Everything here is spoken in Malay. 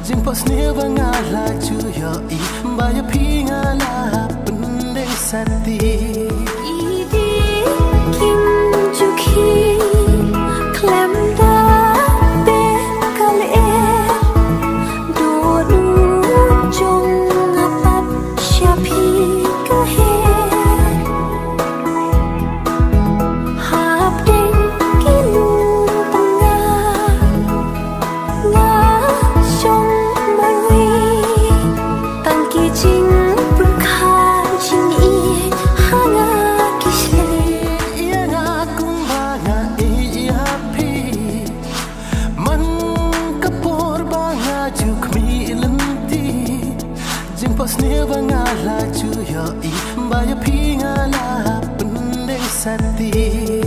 Jemput seni bangala cuyo I Baya pingala pendeng sati Idi kim juki klem da be kale do du jong apap syapi kahe hap deng kilu tengah nga song marui tangki jing berkah jing i hanga kisle Ia ngakung banga iya pi Man kapor banga juk mi lenti Jemput seni bangala cuyo I Baya pingala pendeng sati